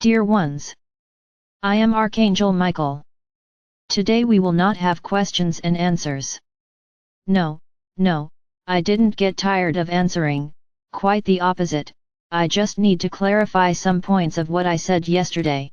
Dear ones, I am Archangel Michael. Today we will not have questions and answers. No, I didn't get tired of answering, quite the opposite, I just need to clarify some points of what I said yesterday.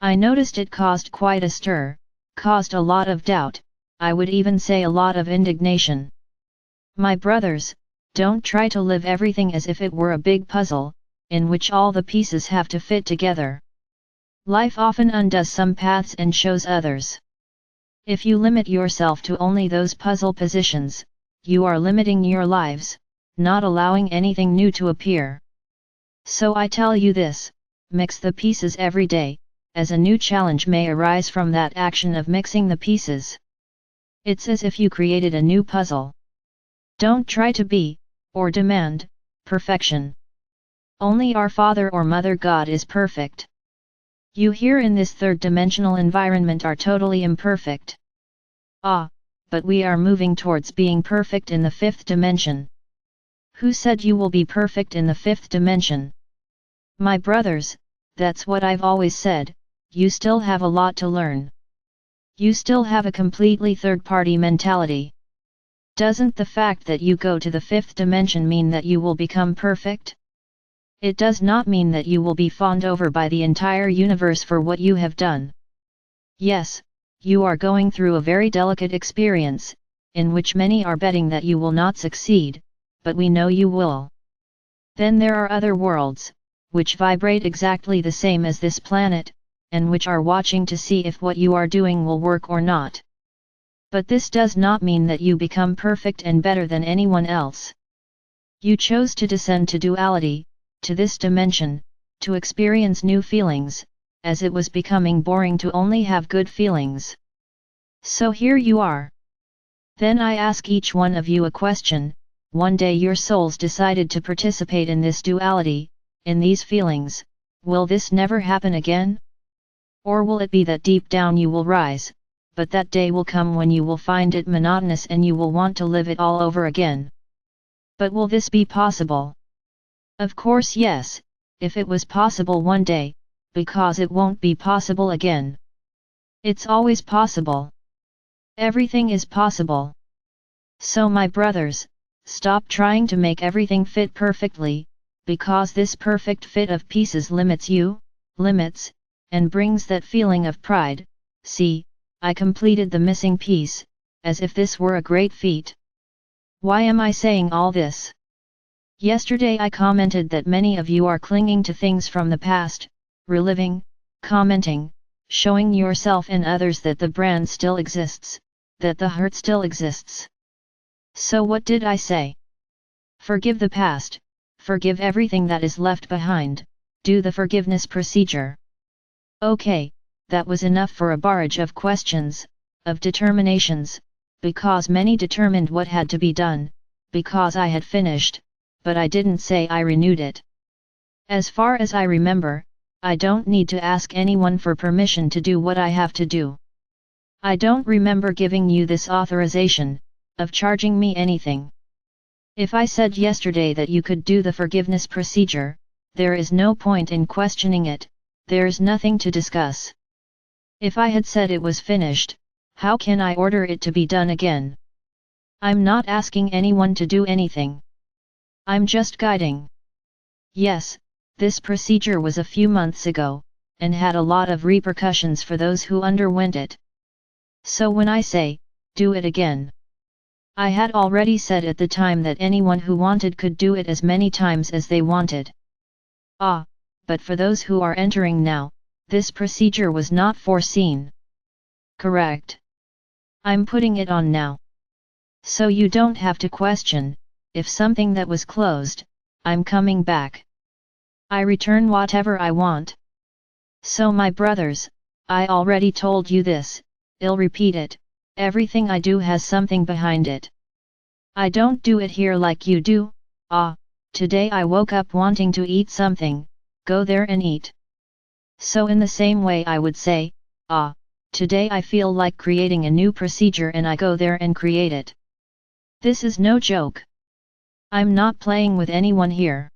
I noticed it caused quite a stir, caused a lot of doubt, I would even say a lot of indignation. My brothers, don't try to live everything as if it were a big puzzle, in which all the pieces have to fit together. Life often undoes some paths and shows others. If you limit yourself to only those puzzle positions, you are limiting your lives, not allowing anything new to appear. So I tell you this, mix the pieces every day, as a new challenge may arise from that action of mixing the pieces. It's as if you created a new puzzle. Don't try to be, or demand, perfection. Only our Father or Mother God is perfect. You here in this third-dimensional environment are totally imperfect. But we are moving towards being perfect in the fifth dimension. Who said you will be perfect in the fifth dimension? My brothers, that's what I've always said, you still have a lot to learn. You still have a completely third-party mentality. Doesn't the fact that you go to the fifth dimension mean that you will become perfect? It does not mean that you will be fawned over by the entire universe for what you have done. Yes, you are going through a very delicate experience, in which many are betting that you will not succeed, but we know you will. Then there are other worlds, which vibrate exactly the same as this planet, and which are watching to see if what you are doing will work or not. But this does not mean that you become perfect and better than anyone else. You chose to descend to duality, to this dimension, to experience new feelings, as it was becoming boring to only have good feelings. So here you are. Then I ask each one of you a question, one day your souls decided to participate in this duality, in these feelings, will this never happen again? Or will it be that deep down you will rise, but that day will come when you will find it monotonous and you will want to live it all over again? But will this be possible? Of course yes, if it was possible one day, because it won't be possible again. It's always possible. Everything is possible. So my brothers, stop trying to make everything fit perfectly, because this perfect fit of pieces limits you, and brings that feeling of pride. See, I completed the missing piece, as if this were a great feat. Why am I saying all this? Yesterday I commented that many of you are clinging to things from the past, reliving, commenting, showing yourself and others that the brand still exists, that the hurt still exists. So what did I say? Forgive the past, forgive everything that is left behind, do the forgiveness procedure. Okay, that was enough for a barrage of questions, of determinations, because many determined what had to be done, because I had finished, but I didn't say I renewed it. As far as I remember, I don't need to ask anyone for permission to do what I have to do. I don't remember giving you this authorization, of charging me anything. If I said yesterday that you could do the forgiveness procedure, there is no point in questioning it, there's nothing to discuss. If I had said it was finished, how can I order it to be done again? I'm not asking anyone to do anything. I'm just guiding. Yes, this procedure was a few months ago, and had a lot of repercussions for those who underwent it. So when I say, do it again, I had already said at the time that anyone who wanted could do it as many times as they wanted. But for those who are entering now, this procedure was not foreseen. Correct. I'm putting it on now. So you don't have to question, if something that was closed, I'm coming back. I return whatever I want. So my brothers, I already told you this, I'll repeat it, everything I do has something behind it. I don't do it here like you do. Today I woke up wanting to eat something, go there and eat. So in the same way I would say, today I feel like creating a new procedure and I go there and create it. This is no joke. I'm not playing with anyone here.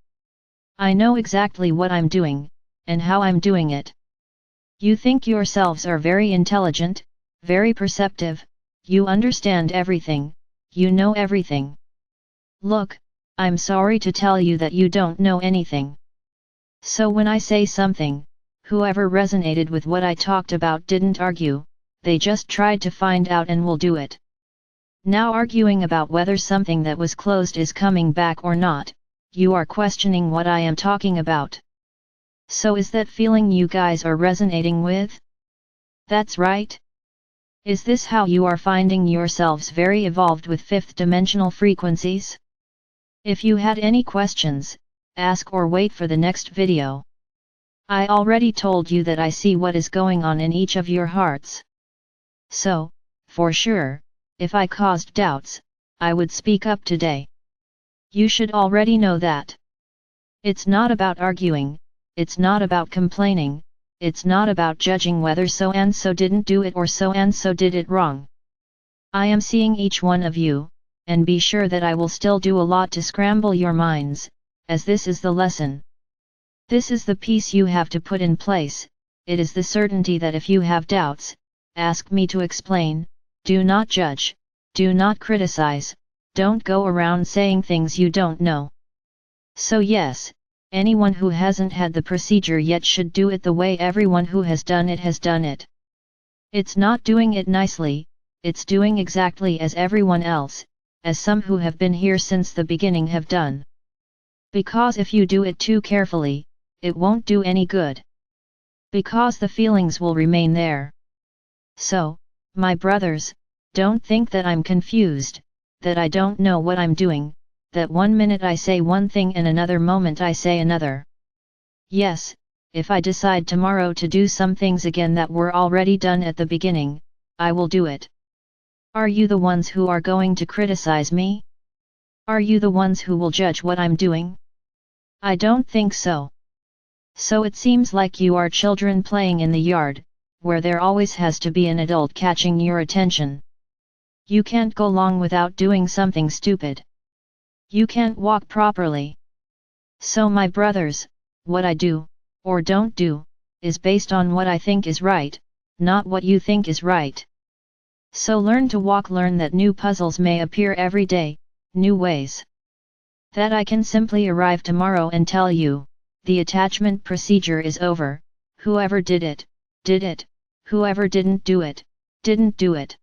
I know exactly what I'm doing, and how I'm doing it. You think yourselves are very intelligent, very perceptive, you understand everything, you know everything. Look, I'm sorry to tell you that you don't know anything. So when I say something, whoever resonated with what I talked about didn't argue, they just tried to find out and will do it. Now arguing about whether something that was closed is coming back or not, you are questioning what I am talking about. So is that feeling you guys are resonating with? That's right. Is this how you are finding yourselves very evolved with fifth dimensional frequencies? If you had any questions, ask or wait for the next video. I already told you that I see what is going on in each of your hearts. So, for sure, if I caused doubts, I would speak up today. You should already know that. It's not about arguing, it's not about complaining, it's not about judging whether so and so didn't do it or so and so did it wrong. I am seeing each one of you, and be sure that I will still do a lot to scramble your minds, as this is the lesson. This is the piece you have to put in place, it is the certainty that if you have doubts, ask me to explain, do not judge, do not criticize, don't go around saying things you don't know. So yes, anyone who hasn't had the procedure yet should do it the way everyone who has done it has done it. It's not doing it nicely, it's doing exactly as everyone else, as some who have been here since the beginning have done. Because if you do it too carefully, it won't do any good. Because the feelings will remain there. So, my brothers, don't think that I'm confused, that I don't know what I'm doing, that one minute I say one thing and another moment I say another. Yes, if I decide tomorrow to do some things again that were already done at the beginning, I will do it. Are you the ones who are going to criticize me? Are you the ones who will judge what I'm doing? I don't think so. So it seems like you are children playing in the yard, where there always has to be an adult catching your attention. You can't go long without doing something stupid. You can't walk properly. So my brothers, what I do, or don't do, is based on what I think is right, not what you think is right. So learn to walk, learn that new puzzles may appear every day, new ways. That I can simply arrive tomorrow and tell you, the attachment procedure is over, whoever did it, whoever didn't do it, didn't do it.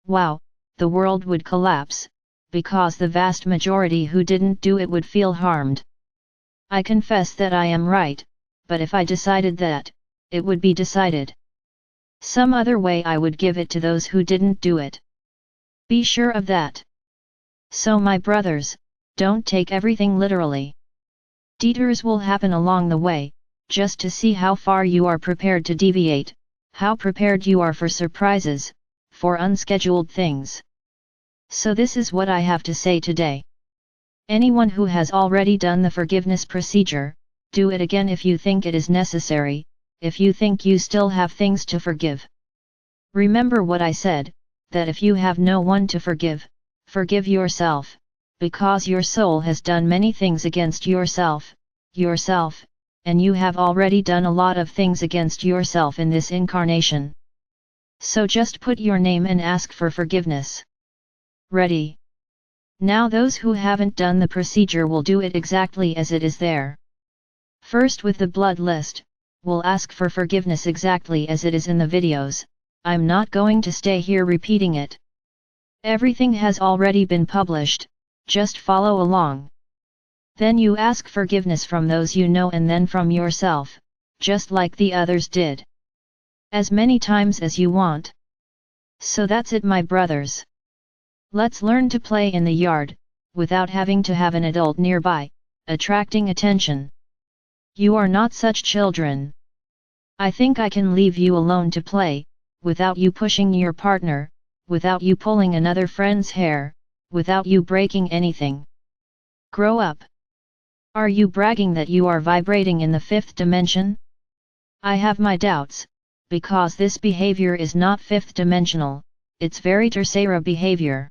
Wow, the world would collapse, because the vast majority who didn't do it would feel harmed. I confess that I am right, but if I decided that, it would be decided. Some other way I would give it to those who didn't do it. Be sure of that. So my brothers, don't take everything literally. Detours will happen along the way, just to see how far you are prepared to deviate, how prepared you are for surprises, for unscheduled things. So this is what I have to say today. Anyone who has already done the forgiveness procedure, do it again if you think it is necessary, if you think you still have things to forgive. Remember what I said, that if you have no one to forgive, forgive yourself, because your soul has done many things against yourself, and you have already done a lot of things against yourself in this incarnation. So just put your name and ask for forgiveness. Ready? Now those who haven't done the procedure will do it exactly as it is there. First with the blood list, we'll ask for forgiveness exactly as it is in the videos. I'm not going to stay here repeating it. Everything has already been published, just follow along. Then you ask forgiveness from those you know and then from yourself, just like the others did. As many times as you want. So that's it, my brothers. Let's learn to play in the yard, without having to have an adult nearby, attracting attention. You are not such children. I think I can leave you alone to play, without you pushing your partner, without you pulling another friend's hair, without you breaking anything. Grow up. Are you bragging that you are vibrating in the fifth dimension? I have my doubts, because this behavior is not fifth dimensional, it's very tercera behavior.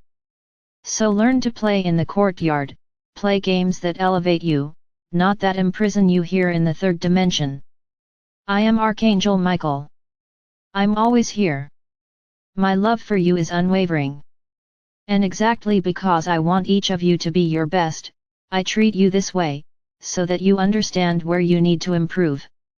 So learn to play in the courtyard, play games that elevate you, not that imprison you here in the third dimension. I am Archangel Michael. I'm always here. My love for you is unwavering. And exactly because I want each of you to be your best, I treat you this way, so that you understand where you need to improve.